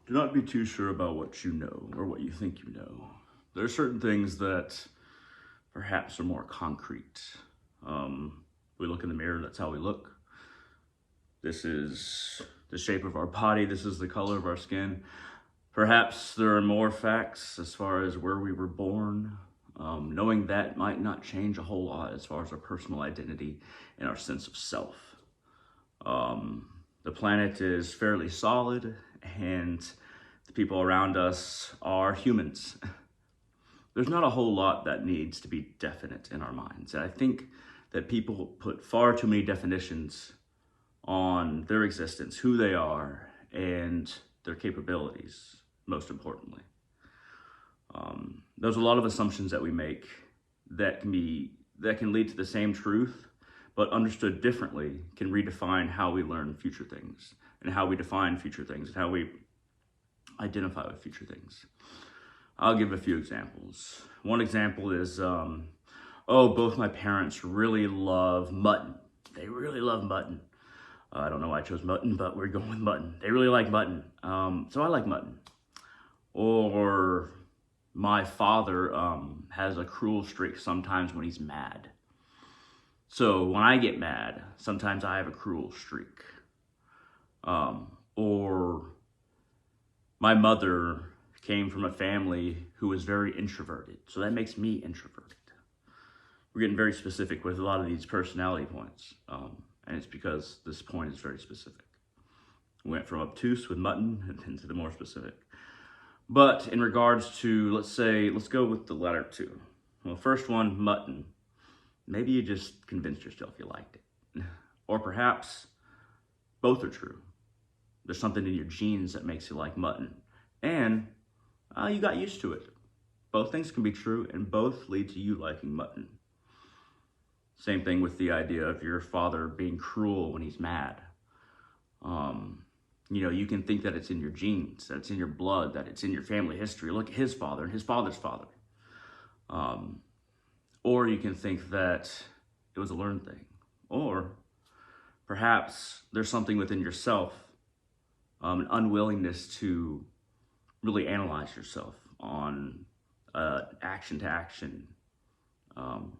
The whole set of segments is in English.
Do not be too sure about what you know or what you think you know. There are certain things that perhaps are more concrete. We look in the mirror, that's how we look. This is the shape of our body, this is the color of our skin. Perhaps there are more facts as far as where we were born. Knowing that might not change a whole lot as far as our personal identity and our sense of self. The planet is fairly solid, and the people around us are humans. There's not a whole lot that needs to be definite in our minds. And I think that people put far too many definitions on their existence, who they are, and their capabilities, most importantly. There's a lot of assumptions that we make that can lead to the same truth, but understood differently can redefine how we learn future things and how we define future things and how we identify with future things. I'll give a few examples. One example is, both my parents really love mutton. They really love mutton. I don't know why I chose mutton, but we're going with mutton. They really like mutton, so I like mutton. Or my father has a cruel streak sometimes when he's mad. So when I get mad, sometimes I have a cruel streak. Or my mother came from a family who was very introverted, so that makes me introverted. We're getting very specific with a lot of these personality points, and it's because this point is very specific. We went from obtuse with mutton into the more specific. But in regards to, let's go with the latter two. Well, first one, mutton. Maybe you just convinced yourself you liked it. Or perhaps both are true. There's something in your genes that makes you like mutton. And you got used to it. Both things can be true, and both lead to you liking mutton. Same thing with the idea of your father being cruel when he's mad. You can think that it's in your genes, that it's in your blood, that it's in your family history. Look at his father and his father's father. Or you can think that it was a learned thing. Or perhaps there's something within yourself, an unwillingness to really analyze yourself on action-to-action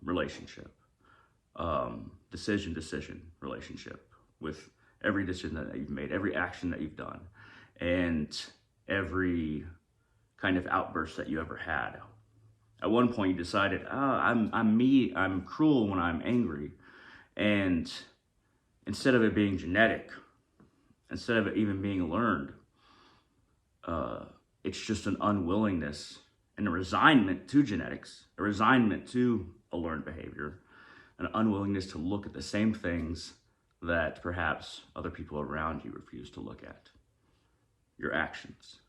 relationship, decision-decision relationship with every decision that you've made, every action that you've done, and every kind of outburst that you ever had. At one point you decided, I'm cruel when I'm angry. And instead of it being genetic, instead of it even being learned, it's just an unwillingness and a resignment to genetics, a resignment to a learned behavior, an unwillingness to look at the same things that perhaps other people around you refuse to look at. Your actions,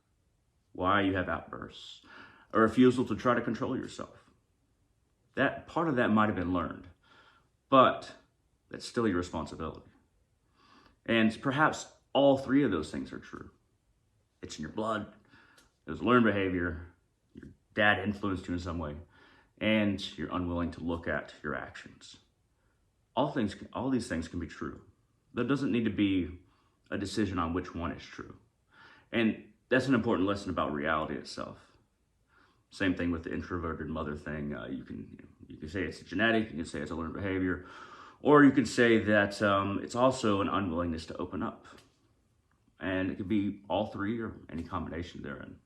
why you have outbursts, a refusal to try to control yourself. That part of that might have been learned, but that's still your responsibility. And perhaps all three of those things are true. It's in your blood, it was learned behavior, your dad influenced you in some way, and you're unwilling to look at your actions. All these things can be true. There doesn't need to be a decision on which one is true. And that's an important lesson about reality itself. Same thing with the introverted mother thing. You can say it's genetic, you can say it's a learned behavior, or you could say that it's also an unwillingness to open up. And it could be all three or any combination therein.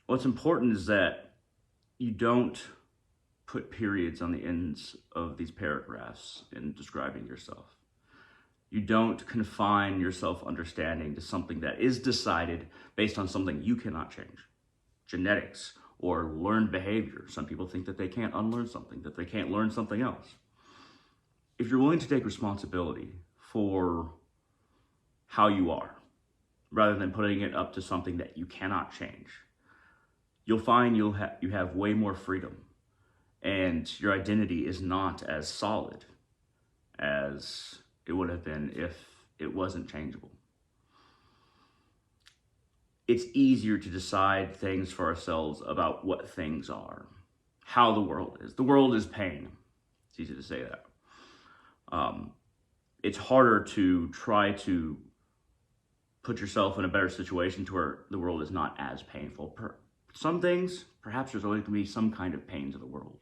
What's important is that you don't put periods on the ends of these paragraphs in describing yourself. You don't confine your self-understanding to something that is decided based on something you cannot change. Genetics or learned behavior. Some people think that they can't unlearn something, that they can't learn something else. If you're willing to take responsibility for how you are, rather than putting it up to something that you cannot change, you'll find you have way more freedom, and your identity is not as solid as it would have been if it wasn't changeable. It's easier to decide things for ourselves about what things are, how the world is. The world is pain. It's easy to say that. It's harder to try to put yourself in a better situation to where the world is not as painful. Some things, perhaps there's always going to be some kind of pain to the world,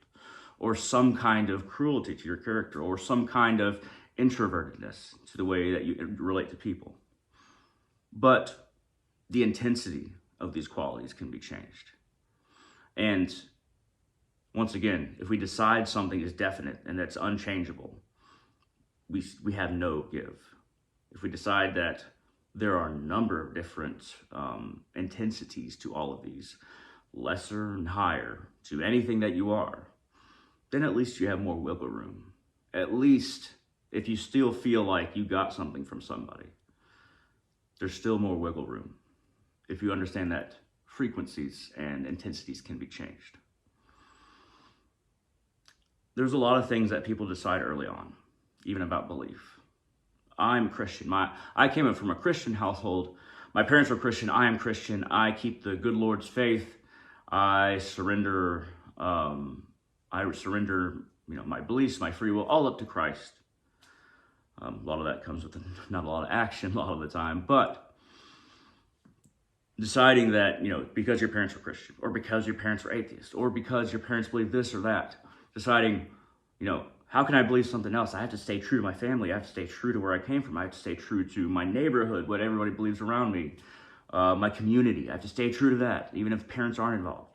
or some kind of cruelty to your character, or some kind of introvertedness to the way that you relate to people. But the intensity of these qualities can be changed. And once again, if we decide something is definite and that's unchangeable, we have no give. If we decide that there are a number of different intensities to all of these, lesser and higher to anything that you are, then at least you have more wiggle room. At least if you still feel like you got something from somebody, there's still more wiggle room if you understand that frequencies and intensities can be changed. There's a lot of things that people decide early on, even about belief. I'm Christian. I came up from a Christian household. My parents were Christian. I am Christian. I keep the good Lord's faith. I surrender. My beliefs, my free will, all up to Christ. A lot of that comes with not a lot of action a lot of the time, but deciding that, because your parents were Christian, or because your parents were atheists, or because your parents believe this or that, deciding, how can I believe something else? I have to stay true to my family. I have to stay true to where I came from. I have to stay true to my neighborhood, what everybody believes around me, my community. I have to stay true to that, even if parents aren't involved.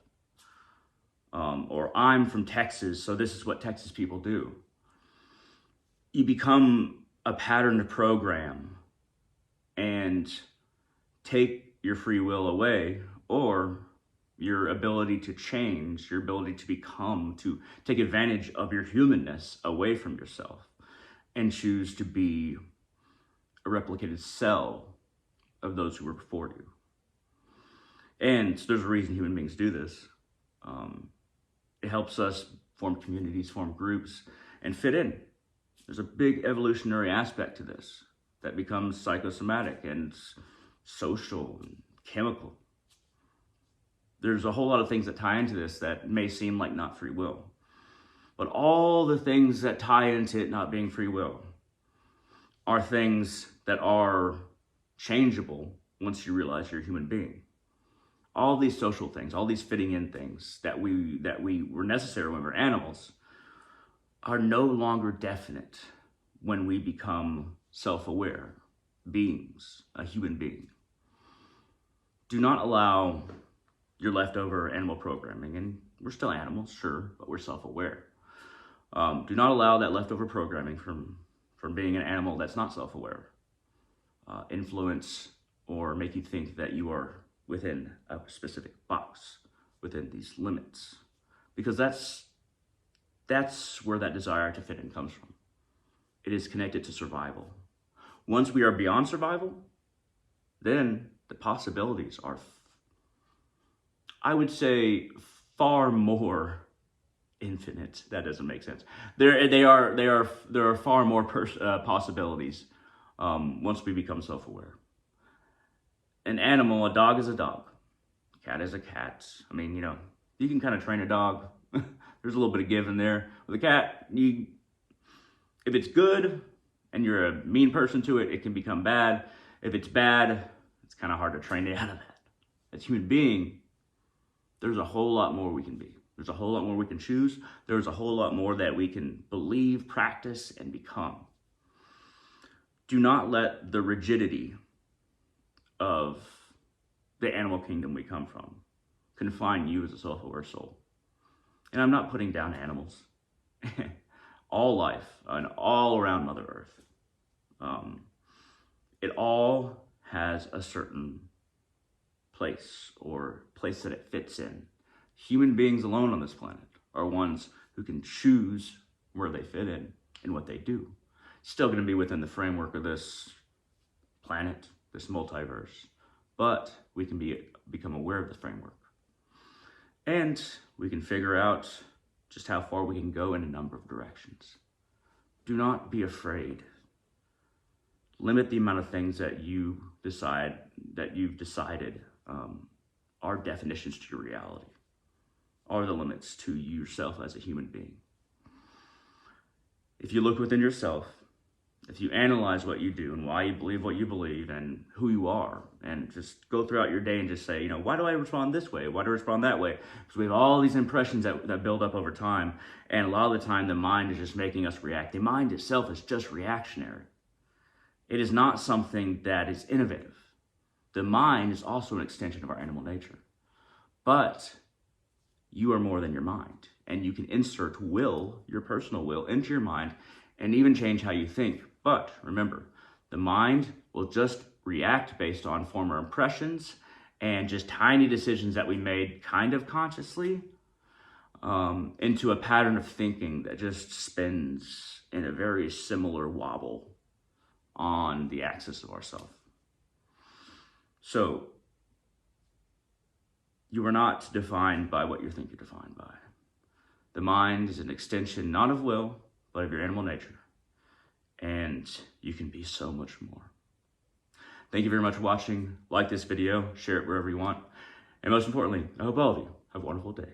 Or I'm from Texas, so this is what Texas people do. You become a patterned program and take your free will away, or your ability to change, your ability to become, to take advantage of your humanness away from yourself and choose to be a replicated cell of those who were before you. And there's a reason human beings do this. It helps us form communities, form groups, and fit in. There's a big evolutionary aspect to this that becomes psychosomatic and social and chemical. There's a whole lot of things that tie into this that may seem like not free will. But all the things that tie into it not being free will are things that are changeable once you realize you're a human being. All these social things, all these fitting in things that we were necessary when we were animals are no longer definite when we become self-aware beings, a human being. Do not allow your leftover animal programming, and we're still animals, sure, but we're self-aware. Do not allow that leftover programming from being an animal that's not self-aware influence or make you think that you are within a specific box, within these limits, because that's where that desire to fit in comes from. It is connected to survival. Once we are beyond survival, then the possibilities are, I would say, far more infinite. That doesn't make sense. There are far more possibilities once we become self-aware. An animal, a dog is a dog, a cat is a cat. I mean, you can kind of train a dog. There's a little bit of give in there. With a cat, if it's good and you're a mean person to it, it can become bad. If it's bad, it's kind of hard to train it out of that. As a human being, there's a whole lot more we can be. There's a whole lot more we can choose. There's a whole lot more that we can believe, practice, and become. Do not let the rigidity of the animal kingdom we come from confine you as a self-aware soul. And I'm not putting down animals. All life and all around Mother Earth. It all has a certain place that it fits in. Human beings alone on this planet are ones who can choose where they fit in and what they do. Still going to be within the framework of this planet, this multiverse, but we can become aware of the framework. And we can figure out just how far we can go in a number of directions. Do not be afraid. Limit the amount of things that you've decided are definitions to your reality, are the limits to yourself as a human being. If you look within yourself, if you analyze what you do and why you believe what you believe and who you are, and just go throughout your day and just say, why do I respond this way? Why do I respond that way? Because we have all these impressions that build up over time. And a lot of the time, the mind is just making us react. The mind itself is just reactionary. It is not something that is innovative. The mind is also an extension of our animal nature. But you are more than your mind. And you can insert will, your personal will, into your mind and even change how you think. But remember, the mind will just react based on former impressions and just tiny decisions that we made kind of consciously into a pattern of thinking that just spins in a very similar wobble on the axis of ourself. So, you are not defined by what you think you're defined by. The mind is an extension not of will, but of your animal nature. And you can be so much more. Thank you very much for watching. Like this video, share it wherever you want. And most importantly, I hope all of you have a wonderful day.